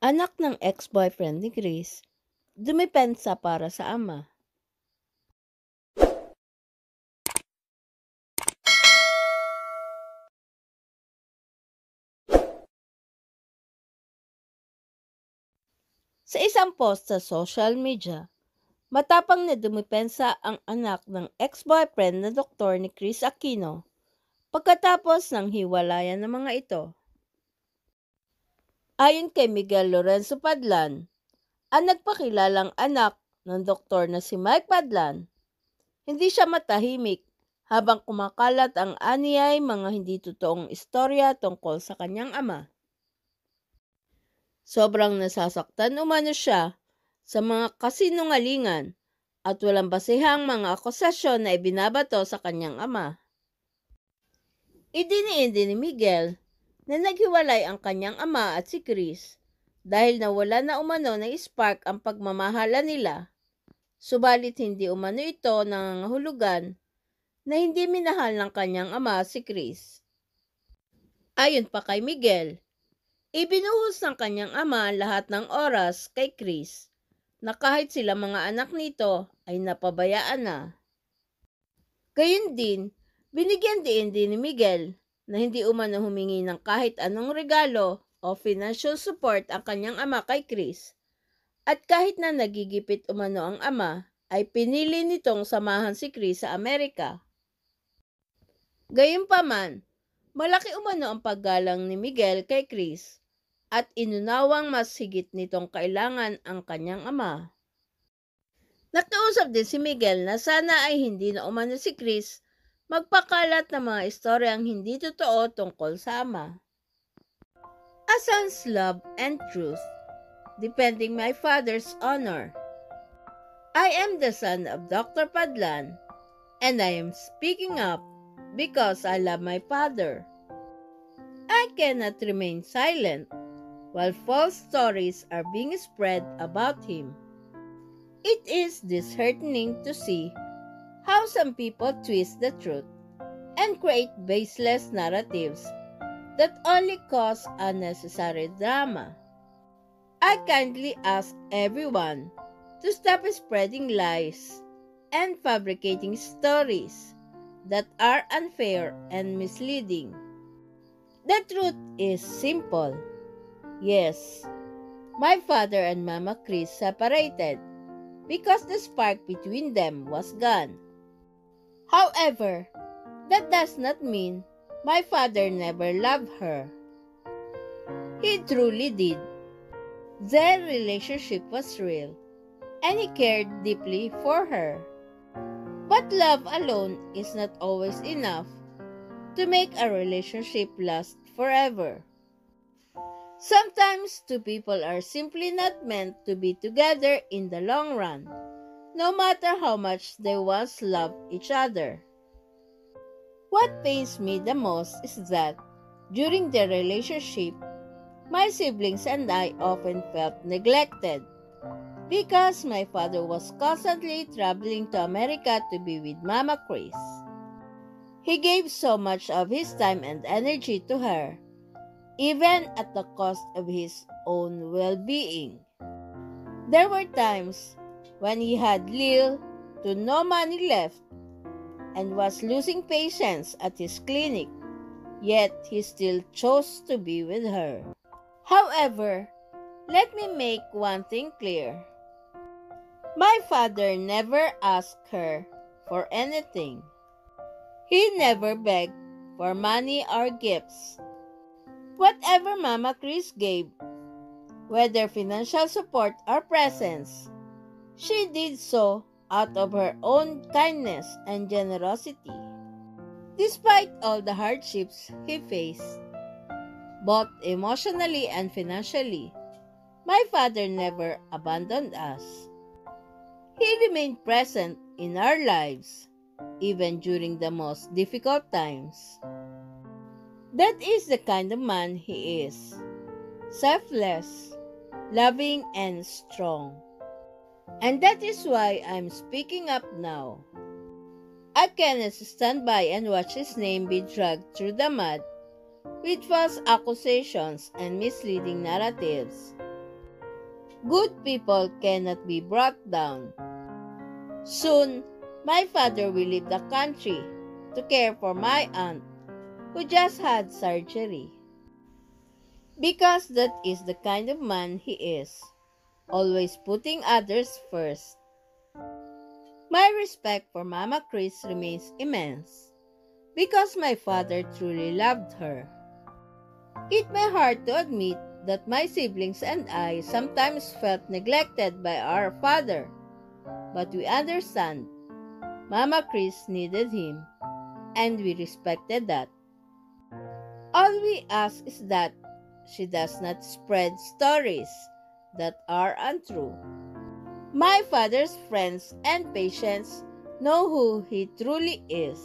Anak ng ex-boyfriend ni Chris, dumepensa para sa ama. Sa isang post sa social media, matapang na dumepensa ang anak ng ex-boyfriend na doktor ni Chris Aquino pagkatapos ng hiwalayan ng mga ito. Ayon kay Miguel Lorenzo Padlan, ang nagpakilalang anak ng doktor na si Mike Padlan, hindi siya matahimik habang kumakalat ang aniyay mga hindi totoong istorya tungkol sa kanyang ama. Sobrang nasasaktan umano siya sa mga kasinungalingan at walang basehang mga akusasyon na ibinabato sa kanyang ama. Idiniin din ni Miguel na naghiwalay ang kanyang ama at si Chris dahil nawala na umano ng spark ang pagmamahala nila, subalit hindi umano ito nangangahulugan na hindi minahal ng kanyang ama si Chris. Ayon pa kay Miguel, ibinuhos ng kanyang ama lahat ng oras kay Chris na kahit sila mga anak nito ay napabayaan na. Gayun din, binigyan din ni Miguel na hindi umano humingi ng kahit anong regalo o financial support ang kanyang ama kay Chris, at kahit na nagigipit umano ang ama, ay pinili nitong samahan si Chris sa Amerika. Gayunpaman, malaki umano ang paggalang ni Miguel kay Chris at inunawang mas higit nitong kailangan ang kanyang ama. Nakiusap din si Miguel na sana ay hindi na umano si Chris magpakalat ng mga istoryang hindi totoo tungkol sa ama. A son's love and truth, defending my father's honor. I am the son of Dr. Padlan, and I am speaking up because I love my father. I cannot remain silent while false stories are being spread about him. It is disheartening to see how some people twist the truth and create baseless narratives that only cause unnecessary drama. I kindly ask everyone to stop spreading lies and fabricating stories that are unfair and misleading. The truth is simple. Yes, my father and Mama Chris separated because the spark between them was gone. However, that does not mean my father never loved her. He truly did. Their relationship was real, and he cared deeply for her. But love alone is not always enough to make a relationship last forever. Sometimes two people are simply not meant to be together in the long run, no matter how much they once loved each other. What pains me the most is that during their relationship, my siblings and I often felt neglected because my father was constantly traveling to America to be with Mama Chris. He gave so much of his time and energy to her, even at the cost of his own well-being. There were times when he had little to no money left and was losing patience at his clinic, yet he still chose to be with her. However, let me make one thing clear. My father never asked her for anything. He never begged for money or gifts. Whatever Mama Chris gave, whether financial support or presence, she did so out of her own kindness and generosity. Despite all the hardships he faced, both emotionally and financially, my father never abandoned us. He remained present in our lives, even during the most difficult times. That is the kind of man he is, selfless, loving, and strong. And that is why I'm speaking up now. I cannot stand by and watch his name be dragged through the mud with false accusations and misleading narratives. Good people cannot be brought down. Soon, my father will leave the country to care for my aunt who just had surgery. Because that is the kind of man he is, always putting others first. My respect for Mama Chris remains immense because my father truly loved her. It may hurt to admit that my siblings and I sometimes felt neglected by our father, but we understand Mama Chris needed him, and we respected that. All we ask is that she does not spread stories that are untrue. My father's friends and patients know who he truly is,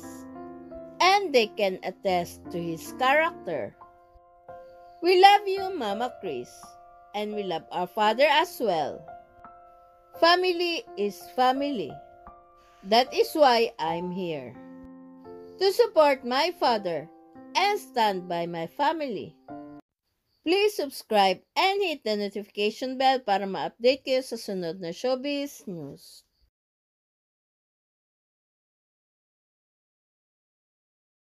and they can attest to his character. We love you, Mama Chris, and we love our father as well. Family is family. That is why I'm here. To support my father and stand by my family. Please subscribe and hit the notification bell para ma-update kayo sa sunod na showbiz news.